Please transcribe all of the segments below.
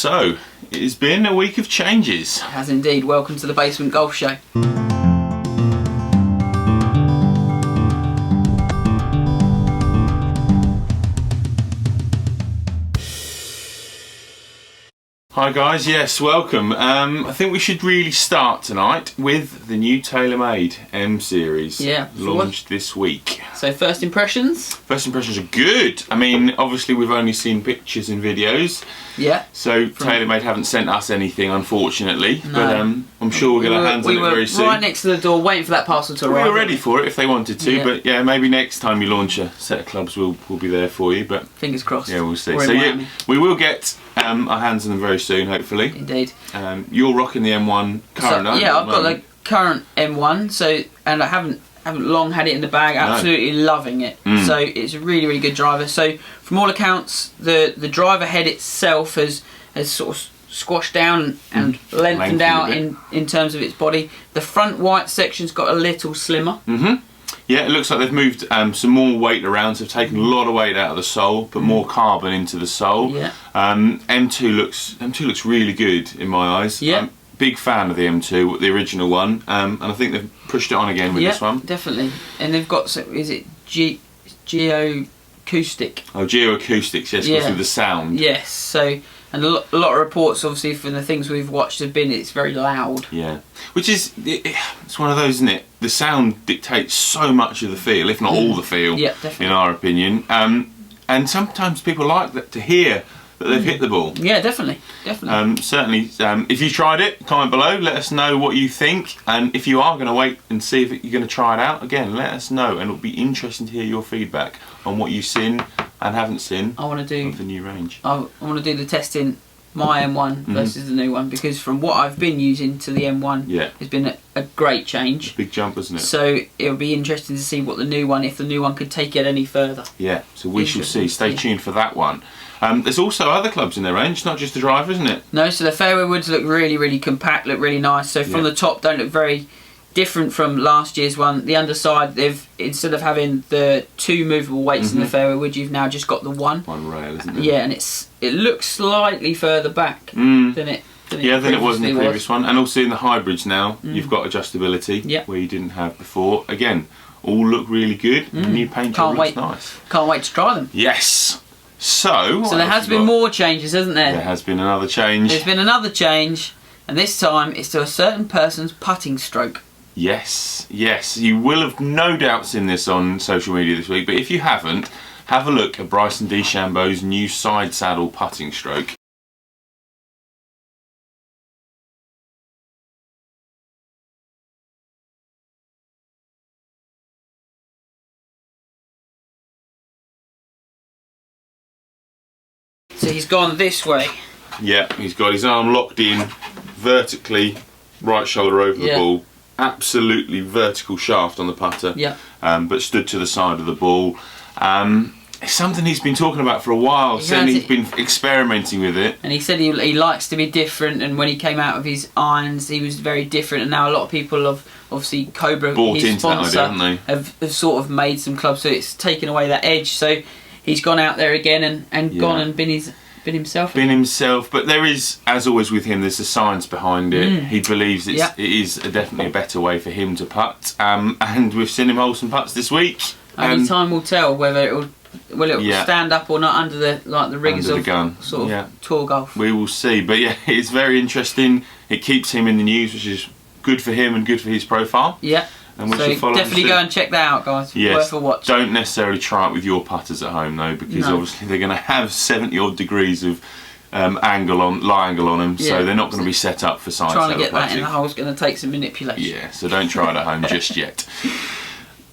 So, it has been a week of changes. It has indeed. Welcome to the Basement Golf Show. Hi guys, yes, welcome. I think we should really start tonight with the new TaylorMade M Series. Yeah. Launched this week. So first impressions? First impressions are good. I mean, obviously we've only seen pictures and videos. Yeah. So TaylorMade haven't sent us anything, unfortunately. No. But I'm sure we'll get our hands on it very soon. We were right next to the door waiting for that parcel to arrive. We were ready for it if they wanted to, Yeah. but yeah, maybe next time you launch a set of clubs we'll be there for you. But fingers crossed. yeah, we'll see. Or in So Miami. yeah, we will get our hands on them very soon, hopefully. Indeed. You're rocking the M1 current, aren't you, yeah, at I've the got moment? the current M1, and I haven't long had it in the bag. Absolutely loving it. So it's a really good driver. So from all accounts, the driver head itself has sort of squashed down and lengthened out in terms of its body. The front white section's got a little slimmer. Yeah, it looks like they've moved some more weight around, so they've taken a lot of weight out of the sole, put more carbon into the sole. Yeah. M2 looks really good in my eyes. Yeah. I'm a big fan of the M2, the original one, and I think they've pushed it on again with this one. Definitely. And they've got, is it Geo-Acoustic? Oh, Geo-Acoustics, yes, because of the sound. Yes, so, and a lot of reports, obviously, from the things we've watched have been it's very loud. Yeah, which is, it's one of those, isn't it? The sound dictates so much of the feel, if not all the feel, definitely. in our opinion. And sometimes people like that to hear that they've hit the ball. Yeah, definitely. Certainly, if you tried it, comment below, let us know what you think. And if you are going to wait and see if you're going to try it out, again, let us know. And it'll be interesting to hear your feedback on what you've seen and haven't seen of the new range. I want to do the testing, my M1 versus the new one, because from what I've been using to the M1, it's been a great change. Big jump, isn't it? So it'll be interesting to see what the new one, if the new one could take it any further. Yeah, so we shall see. Stay tuned for that one. There's also other clubs in their range, not just the driver, isn't it? No, so the fairway woods look really compact, look really nice. So from the top, don't look very different from last year's one. The underside, they've, instead of having the two movable weights in the fairway wood, you've now just got the one. One rail, isn't it? Yeah, and it looks slightly further back than it was in the previous one. And also in the hybrids now, you've got adjustability where you didn't have before. Again, all look really good. The new paint job looks nice. Can't wait to try them. Yes. So there has been more changes, hasn't there? There has been another change. There's been another change, and this time it's to a certain person's putting stroke. Yes. You will have no doubt seen this on social media this week, but if you haven't, have a look at Bryson DeChambeau's new side saddle putting stroke. So he's gone this way. Yeah, he's got his arm locked in vertically, right shoulder over the ball. Absolutely vertical shaft on the putter. Yeah. But stood to the side of the ball. It's something he's been talking about for a while. He's been experimenting with it. And he said he likes to be different, and when he came out of his irons, he was very different. And now a lot of people have, obviously, Cobra, his sponsor, that idea, haven't they? have sort of made some clubs, so it's taken away that edge. So he's gone out there again and gone and been himself. Been himself, but there is, as always with him, there's a science behind it. He believes it is definitely a better way for him to putt. And we've seen him hold some putts this week. Only time will tell whether it will stand up or not under the rigours of sort of tour golf. We will see, but yeah, it's very interesting. It keeps him in the news, which is good for him and good for his profile. Yeah. And we should follow definitely go and check that out, guys. Yes. Worth a watch. Don't necessarily try it with your putters at home though, because obviously they're going to have 70 odd degrees of lie angle on them, so they're not going to be set up for side saddle putting. Trying to get that in the hole is going to take some manipulation. Yeah, so don't try it at home just yet.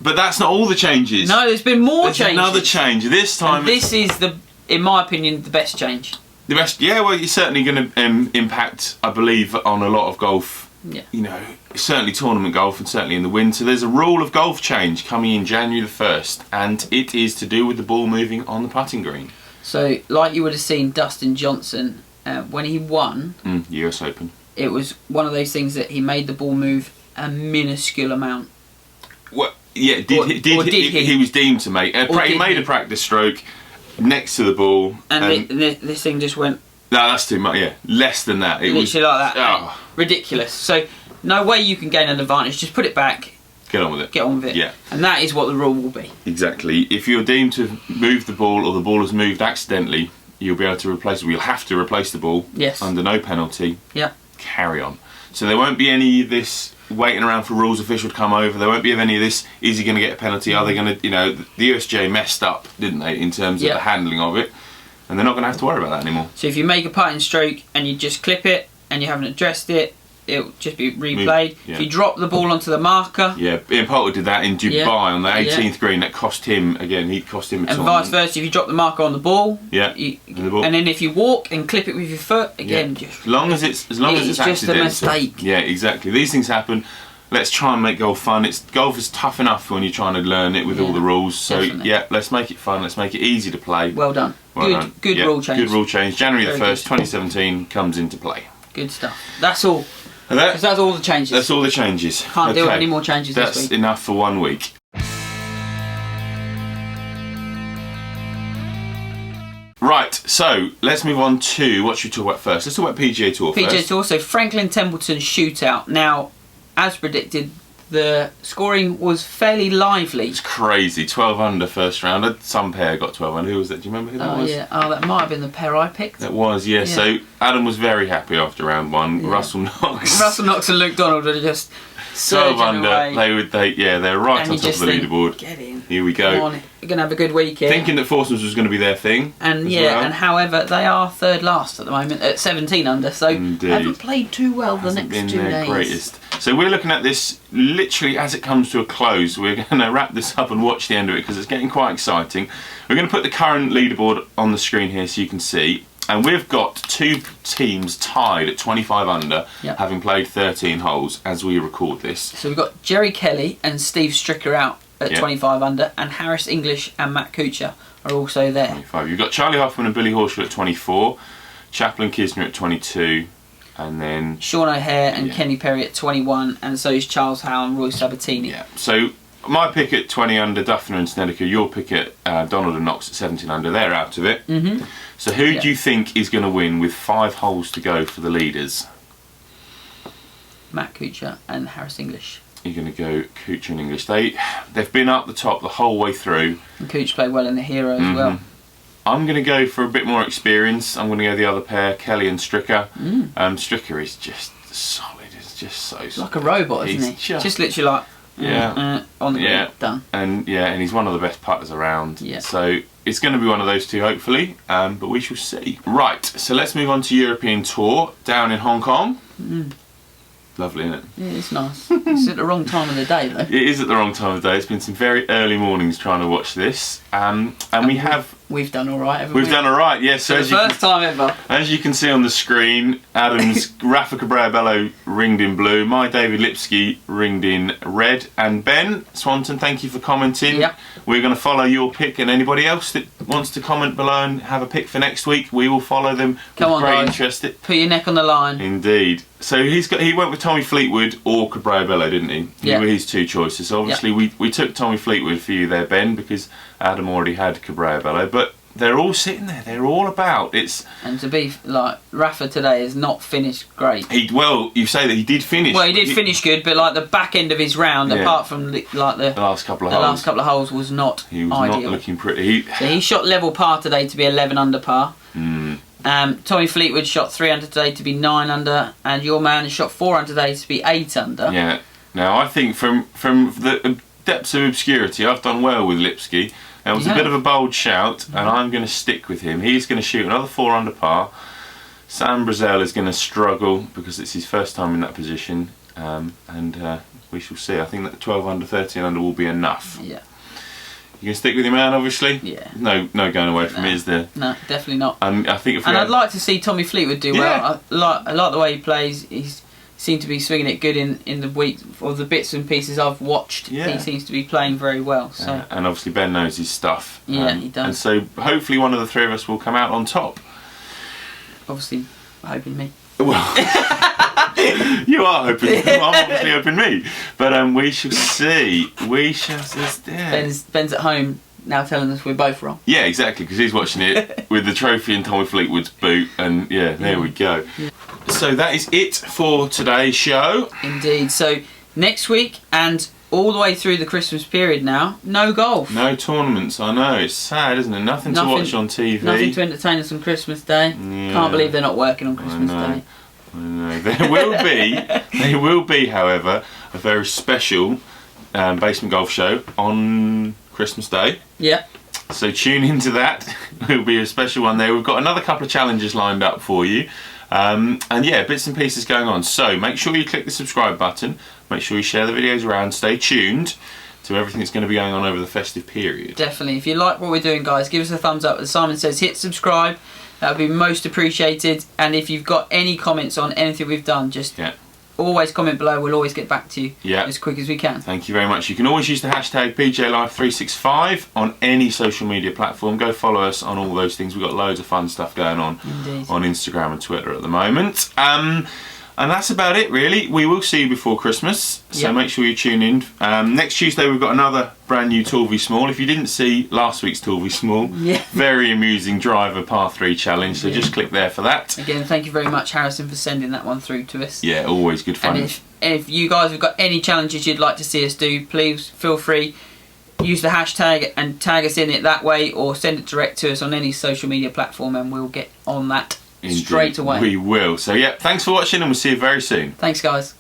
But that's not all the changes. No, there's been more changes. Another change. This time. And this is in my opinion, the best change. The best, yeah. Well, it's certainly going to impact, I believe, on a lot of golf. Yeah. You know, certainly tournament golf, and certainly in the winter. There's a rule of golf change coming in January the 1st, and it is to do with the ball moving on the putting green. So, like you would have seen Dustin Johnson when he won US Open. It was one of those things that he made the ball move a minuscule amount. Well, yeah, he was deemed to make. He made a practice stroke next to the ball, and this thing just went No, that's too much. Yeah, less than that. It Literally was, like that. Ridiculous. So no way you can gain an advantage. Just put it back. Get on with it. Get on with it. Yeah. And that is what the rule will be. Exactly. If you're deemed to move the ball or the ball has moved accidentally, you'll be able to replace it. You'll have to replace the ball. Yes. Under no penalty. Yeah. Carry on. So there won't be any of this waiting around for rules official to come over. There won't be any of this, is he going to get a penalty? Are they going to, the USGA messed up, didn't they, in terms of the handling of it. And they're not going to have to worry about that anymore. So if you make a putting stroke and you just clip it and you haven't addressed it, it'll just be replayed. Yeah. If you drop the ball onto the marker... Yeah, Ian Poulter did that in Dubai on the 18th green. That cost him, again, he'd cost him a And tournament. vice versa, if you drop the marker on the ball... Yeah, and then if you walk and clip it with your foot, again... As long as it's just accidental. a mistake. Yeah, exactly. These things happen. Let's try and make golf fun. Golf is tough enough when you're trying to learn it with all the rules. So, definitely. let's make it fun. Let's make it easy to play. Well done. Good rule change. Good rule change. January Very the 1st, good. 2017 comes into play. Good stuff. That's all. That's all the changes. That's all the changes. Can't do any more changes this week. That's enough for 1 week. Right, so let's move on to what should we talk about first? Let's talk about PGA Tour first. PGA Tour, so Franklin Templeton shootout. Now, as predicted, the scoring was fairly lively. It's crazy. 12 under first round. Some pair got 12 under. Who was that? Do you remember who that was? Yeah. Oh, that might have been the pair I picked. That was, yeah. So Adam was very happy after round one. Yeah. Russell Knox. Russell Knox and Luke Donald are just 12 under. Away. They're right And on you top of just the think, leaderboard. Get in. Here we go. Come on, you're going to have a good week here. Thinking that foursomes was going to be their thing. And well. and however, they are third last at the moment at 17 under, so Indeed. haven't played too well the Hasn't next been 2 their days. greatest. So we're looking at this literally as it comes to a close. We're going to wrap this up and watch the end of it because it's getting quite exciting. We're going to put the current leaderboard on the screen here so you can see. And we've got 2 teams tied at 25 under, having played 13 holes as we record this. So we've got Jerry Kelly and Steve Stricker out at 25 under, and Harris English and Matt Kuchar are also there. 25. You've got Charlie Hoffman and Billy Horschel at 24, Chaplin Kisner at 22, and then Sean O'Hare and Kenny Perry at 21, and so is Charles Howe and Roy Sabatini. Yeah. So my pick at 20 under, Duffner and Snedeker. Your pick at Donald and Knox at 17 under. They're out of it. Mm-hmm. So who do you think is going to win with 5 holes to go for the leaders? Matt Kuchar and Harris English. You're going to go Kuchar and English. They've been up the top the whole way through. And Kuchar played well in the Hero as well. I'm going to go for a bit more experience. I'm going to go the other pair, Kelly and Stricker. Stricker is just solid. It's just so solid. Like a robot, isn't he? Just literally like on the green, done. And he's one of the best putters around. Yeah. So it's going to be one of those two, hopefully. But we shall see. Right. So let's move on to European Tour down in Hong Kong. Lovely, isn't it? Yeah, it's nice. It's at the wrong time of the day, though. It is at the wrong time of day. It's been some very early mornings trying to watch this. And we've done all right, haven't we? We've done all right, yes. So the first time ever. As you can see on the screen, Adam's Rafa Cabrere-Bello ringed in blue, my David Lipsky ringed in red, and Ben Swanton, thank you for commenting. Yep. We're going to follow your pick, and anybody else that wants to comment below and have a pick for next week, we will follow them Come with on, great guys. interest. Put your neck on the line. Indeed. So he went with Tommy Fleetwood or Cabrere-Bello, didn't he? Yeah. They were his 2 choices. So obviously we took Tommy Fleetwood for you there, Ben, because Adam already had Cabrere-Bello, but they're all sitting there. They're all about. And to be like Rafa today has not finished great. You say that he did finish. Well, he did finish good, but like the back end of his round, apart from the last couple of holes, was not He was ideal. not looking pretty. So he shot level par today to be 11 under par. Tommy Fleetwood shot 3 under today to be 9 under, and your man shot 4 under today to be 8 under. Yeah. Now I think from the depths of obscurity, I've done well with Lipsky. It was a bit of a bold shout, and I'm going to stick with him. He's going to shoot another 4 under par. Sam Brazel is going to struggle because it's his first time in that position, and we shall see. I think that 12 under, 13 under will be enough. Yeah. You can stick with your man, obviously. Yeah. No going away from it, is there? No, definitely not. I think I'd like to see Tommy Fleetwood do well. I like the way he plays. He's seemed to be swinging it good in the week, or the bits and pieces I've watched. Yeah. He seems to be playing very well. So and obviously Ben knows his stuff. Yeah, he does. And so hopefully one of the 3 of us will come out on top. Obviously, hoping me. Well, you are hoping. I'm obviously hoping me. But we shall see. We shall see. Ben's at home now telling us we're both wrong. Yeah, exactly, because he's watching it with the trophy in Tommy Fleetwood's boot, and yeah, there we go. Yeah. So that is it for today's show. Indeed. So next week and all the way through the Christmas period now, no golf. No tournaments, I know. It's sad, isn't it? Nothing to watch on TV. Nothing to entertain us on Christmas Day. Yeah. Can't believe they're not working on Christmas Day. I know. There will be, however, a very special basement golf show on Christmas Day. Yeah. So tune into that. It'll be a special one there. We've got another couple of challenges lined up for you. And yeah, bits and pieces going on. So make sure you click the subscribe button. Make sure you share the videos around. Stay tuned to everything that's going to be going on over the festive period. Definitely. If you like what we're doing, guys, give us a thumbs up. As Simon says, hit subscribe. That would be most appreciated. And if you've got any comments on anything we've done, just always comment below. We'll always get back to you as quick as we can. Thank you very much. You can always use the hashtag PGALive365 on any social media platform. Go follow us on all those things. We've got loads of fun stuff going on on Instagram and Twitter at the moment. And that's about it, really. We will see you before Christmas, so make sure you tune in. Next Tuesday, we've got another brand new Tour v Small. If you didn't see last week's Tour v Small, very amusing driver par 3 challenge, so just click there for that. Again, thank you very much, Harrison, for sending that one through to us. Yeah, always good fun. And if you guys have got any challenges you'd like to see us do, please feel free. Use the hashtag and tag us in it that way, or send it direct to us on any social media platform, and we'll get on that. Indeed. Straight away. We will. So yeah, thanks for watching, and we'll see you very soon. Thanks, guys.